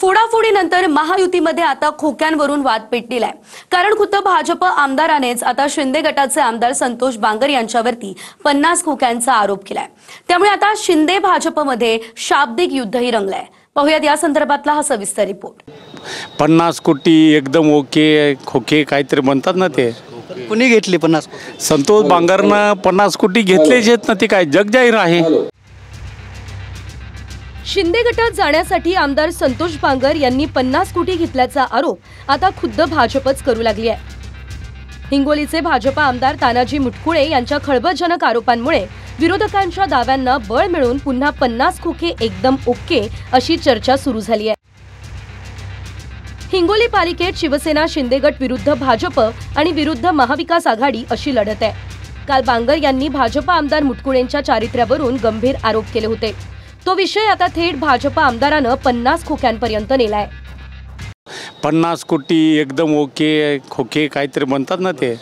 फोडाफोडीनंतर महायुतीमध्ये आता खोक्यांवरून वाद पेटलेला आहे। कारण खुद्द भाजप आमदारानेच आता शिंदे गटाचे आमदार संतोष बांगर यांच्यावरती 50 खोक्यांचा आरोप केलाय। त्यामुळे आता शिंदे भाजपमध्ये शाब्दिक युद्धही रंगलंय। पाहूयात या संदर्भातला हा सविस्तर रिपोर्ट। 50 कोटी एकदम ओके खोके काहीतरी म्हणतात ना, ते कुणी घेतली 50? संतोष बांगरनं 50 कोटी घेतलेच आहेत ना, ते काय जग जाहीर आहे। शिंदे गटात जाण्यासाठी आमदार संतोष बांगर यांनी 50 कोटी घेतल्याचा आरोप आता खुद्द भाजपच करू लागली आहे। हिंगोलीचे भाजप आमदार तानाजी मुटकुळे यांच्या खळबळजनक आरोपांमुळे विरोधकांच्या दाव्यांना बळ मिळून पुन्हा 50 खोके एकदम ओके अशी चर्चा सुरू झाली आहे। हिंगोली पालिकेत शिवसेना शिंदे गट विरुद्ध भाजप आणि विरुद्ध महाविकास आघाडी अशी लढत आहे। काल बांगर यांनी भाजप आमदार मुटकुळेंच्या चारित्र्यावरून गंभीर आरोप केले होते। तो विषय आता थेट भाजप आमदारानं 50 खोक्यांपर्यंत नेलाय। 50 कोटी एकदम ओके खोके काहीतरी म्हणतात ना, ते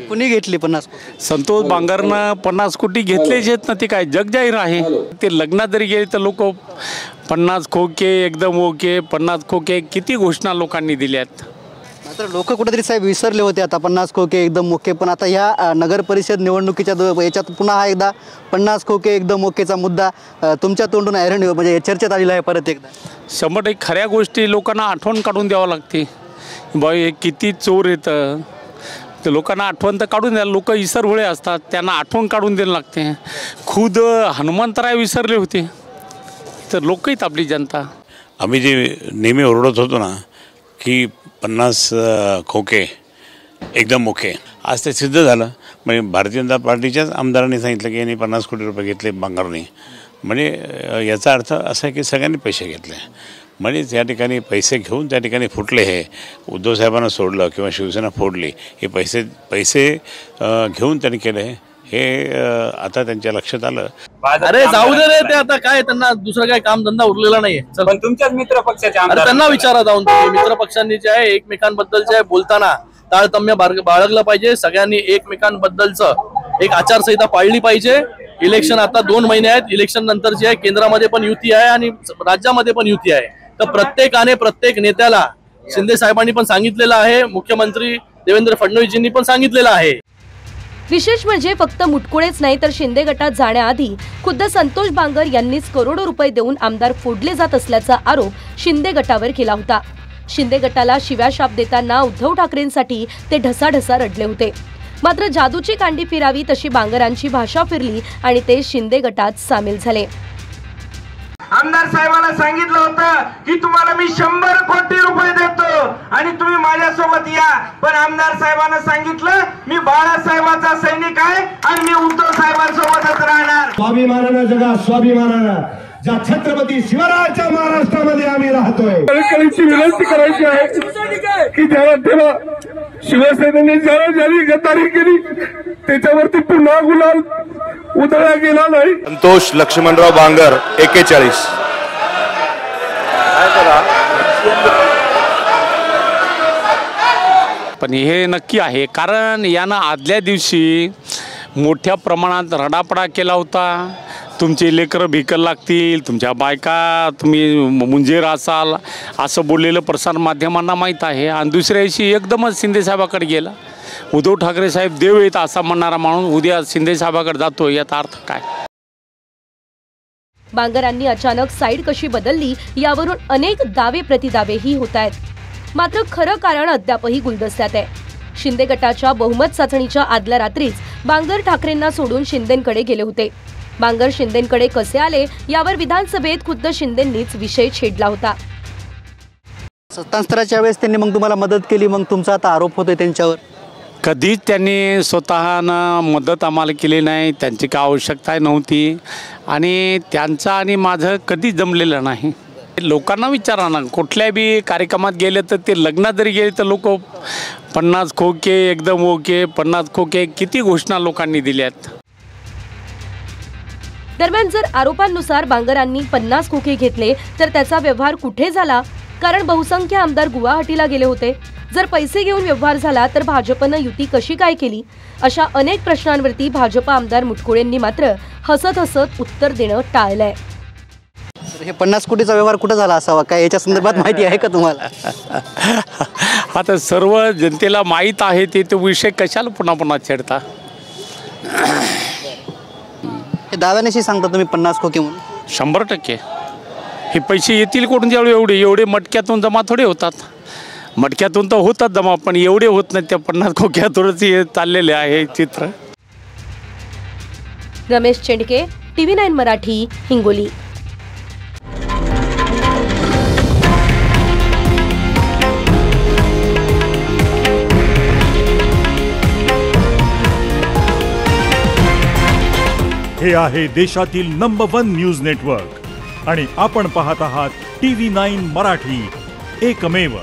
कुणी घेतली 50? संतोष बांगरनं 50 कोटी घेतलेच आहेत ना, ते काय जग जाहीर आहे। ते लग्नात जरी गेले तर लोक 50 खोके एकदम ओके 50 खोके किती घोषणा लोकांनी दिल्यात। मात्र लोक कुठेतरी साहेब विसरले होते आता 50 खोके एकदम ओके, पण आता ह्या नगर परिषद निवडणुकीच्या याच्यात पुन्हा हा एकदा 50 खोके एकदम ओकेचा मुद्दा तुमच्या तोंडून ऐरण म्हणजे चर्चेत आलेला आहे परत एकदा। 100% खऱ्या गोष्टी लोकांना आठवण काढून द्यावं लागते। बाई हे किती चोर येतं ते लोकांना आठवण तर काढून द्या। लोक इसरहुळे असतात, त्यांना आठवण काढून द्यायला लागते। खुद हनुमंतराय विसरले होते तर लोक आहेत आपली जनता। आम्ही जे नेहमी ओरडत होतो ना की 50 खोके एकदम ओके, आज ते सिद्ध झालं। म्हणजे भारतीय जनता पार्टीच्याच आमदारांनी सांगितलं की यांनी 50 कोटी रुपये घेतले बांगरने। म्हणजे याचा अर्थ असा आहे की सगळ्यांनी पैसे घेतले। म्हणजे त्या ठिकाणी पैसे घेऊन त्या ठिकाणी फुटले। हे उद्धव साहेबांना सोडलं किंवा शिवसेना फोडली, हे पैसे घेऊन त्यांनी केले हे आता त्यांच्या लक्षात आलं। अरे जाऊ दे रे, ते आता काय त्यांना दुसरं काय काम धंदा उरलेला नाहीये। पण तुमच्याच मित्र पक्षाचे आमदार त्यांना विचारा जाऊन, मित्र पक्षांनी जे आहे एकमेकांबद्दलचे बोलताना ताळतम्य बाळगलं पाहिजे। सगळ्यांनी एकमेकांबद्दलचं एक आचारसंहिता पाळली पाहिजे। इलेक्शन आता 2 महिने आहेत। इलेक्शन नंतर जे आहे केंद्रामध्ये पण युती आहे आणि राज्यामध्ये पण युती आहे। तर प्रत्येकाने प्रत्येक नेत्याला शिंदे साहेबांनी पण सांगितलेलं आहे, मुख्यमंत्री देवेंद्र फडणवीसजींनी पण सांगितलेलं आहे। विशेष म्हणजे फक्त मुटकुळेच नाही तर शिंदे गटात जाण्याआधी खुद्द संतोष बांगर यांनीच करोडो रुपये देऊन आमदार फोडले जात असल्याचा आरोप शिंदे गटावर केला होता। शिंदे गटाला शिव्या शाप देताना उद्धव ठाकरेंसाठी ते ढसाढसा रडले होते। मात्र जादूची कांडी फिरावी तशी बांगरांची भाषा फिरली आणि ते शिंदे गटात सामील झाले। आमदार साहेबांना सांगितलं होतं की तुम्हाला मी 100 कोटी रुपये देतो आणि तुम्ही माझ्यासोबत या, पण आमदार साहेबांना सांगितलं मी बाळासाहेबांचा सैनिक आहे आणि मी उद्धव साहेबांसोबतच राहणार। स्वाभिमानानं जगा, स्वाभिमानानं ज्या छत्रपती शिवरायांच्या महाराष्ट्रामध्ये आम्ही राहतोय। कळकळीची विनंती करायची आहे की ज्याला शिवसेनेने ज्याला गद्दारी केली त्याच्यावरती पुन्हा गुलाल उधळला गेला नाही। संतोष लक्ष्मणराव बांगर 41। पण हे नक्की आहे कारण यानं आदल्या दिवशी मोठ्या प्रमाणात रडापडा केला होता। तुमचे लेकरं भिकल लागतील, तुमच्या बायका तुम्ही मुंजेर असाल असं बोललेलं प्रसार माध्यमांना माहीत आहे। आणि दुसऱ्या दिवशी एकदमच शिंदे साहेबाकडे गेला। उद्धव ठाकरे साहेब देव येत असा म्हणणारा माणूस उद्या शिंदे साहेबाकडे जातो, याचा अर्थ काय? बांगरांनी अचानक साईड कशी बदलली यावरून अनेक दावे प्रतिदावेही होत आहेत। मात्र खरं कारण अद्यापही गुलदस्त्यात आहे। शिंदे गटाच्या बहुमत चाचणीच्या आदल्या रात्रीच बांगर ठाकरेंना सोडून शिंदेंकडे गेले होते। बांगर शिंदेंकडे कसे आले यावर विधानसभेत खुद्द शिंदेंनीच विषय छेडला होता। सत्तांतराच्या वेळेस त्यांनी मग तुम्हाला मदत केली, मग तुमचा आता आरोप होतोय त्यांच्यावर। कधीच त्यांनी स्वतःनं मदत आम्हाला केली नाही, त्यांची काय आवश्यकता नव्हती आणि त्यांचं आणि माझं कधीच जमलेलं नाही। लोकांना विचारा ना, कुठल्या बी कार्यक्रमात गेले तर ते लग्नात जरी गेले तर लोक 50 खोके एकदम ओके 50 खोके किती घोषणा लोकांनी दिल्यात। दरम्यान जर आरोपांनुसार बांगरांनी 50 खोके घेतले तर त्याचा व्यवहार कुठे झाला? कारण बहुसंख्य आमदार गुवाहाटीला गेले होते। जर पैसे घेऊन व्यवहार झाला तर भाजपनं युती कशी काय केली? अशा अनेक प्रश्नांवरती भाजप आमदार मुटकुळेंनी मात्र हसत हसत उत्तर देणं टाळलंय। हे 50 कोटीचा व्यवहार कुठं झाला असावा, काय याच्या संदर्भात माहिती आहे का तुम्हाला? आता सर्व जनतेला माहीत आहे ते विषय कशाला पुन्हा पुन्हा छेडता? हे दाव्यानेशी सांगता तुम्ही 50 खोके म्हणून? 100% हे पैसे येतील कुठून? जेवढे एवढे मटक्यातून जमा थोडे होतात. मटक्यातून तर होतात जमा, पण एवढे होत नाहीत. त्या 50 खोक्यातूनच हे चाललेले आहे चित्र. रमेश चेंडके, TV9 मराठी, हिंगोली. हे आहे देशातील नंबर 1 न्यूज नेटवर्क आणि आपण पाहत आहात TV9 मराठी, एकमेव.